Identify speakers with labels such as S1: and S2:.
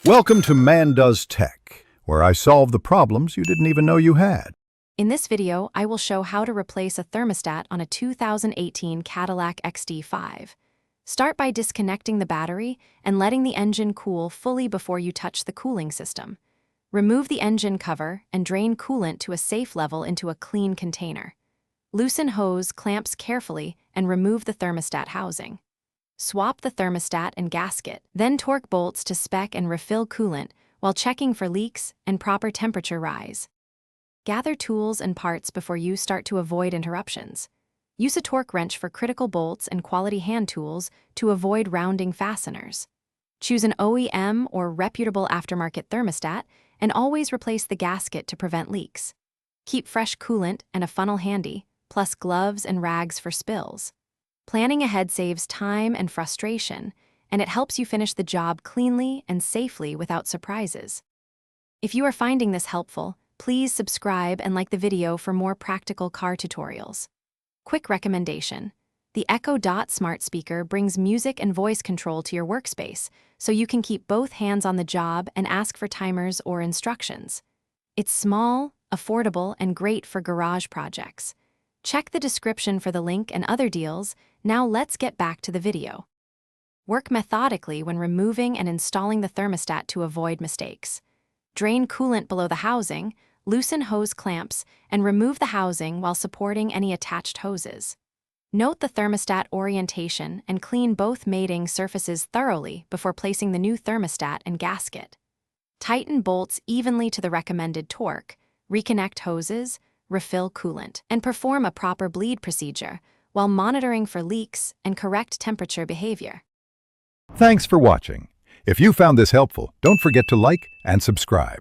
S1: Welcome to Man Does Tech, where I solve the problems you didn't even know you had.
S2: In this video, I will show how to replace a thermostat on a 2018 Cadillac XT5. Start by disconnecting the battery and letting the engine cool fully before you touch the cooling system. Remove the engine cover and drain coolant to a safe level into a clean container. Loosen hose clamps carefully and remove the thermostat housing. Swap the thermostat and gasket, then torque bolts to spec and refill coolant while checking for leaks and proper temperature rise. Gather tools and parts before you start to avoid interruptions. Use a torque wrench for critical bolts and quality hand tools to avoid rounding fasteners. Choose an OEM or reputable aftermarket thermostat and always replace the gasket to prevent leaks. Keep fresh coolant and a funnel handy, plus gloves and rags for spills. Planning ahead saves time and frustration, and it helps you finish the job cleanly and safely without surprises. If you are finding this helpful, please subscribe and like the video for more practical car tutorials. Quick recommendation: the Echo Dot smart speaker brings music and voice control to your workspace, so you can keep both hands on the job and ask for timers or instructions. It's small, affordable, and great for garage projects. Check the description for the link and other deals. Now let's get back to the video. Work methodically when removing and installing the thermostat to avoid mistakes. Drain coolant below the housing, loosen hose clamps, and remove the housing while supporting any attached hoses. Note the thermostat orientation and clean both mating surfaces thoroughly before placing the new thermostat and gasket. Tighten bolts evenly to the recommended torque, reconnect hoses, refill coolant, and perform a proper bleed procedure while monitoring for leaks and correct temperature behavior.
S1: Thanks for watching. If you found this helpful, don't forget to like and subscribe.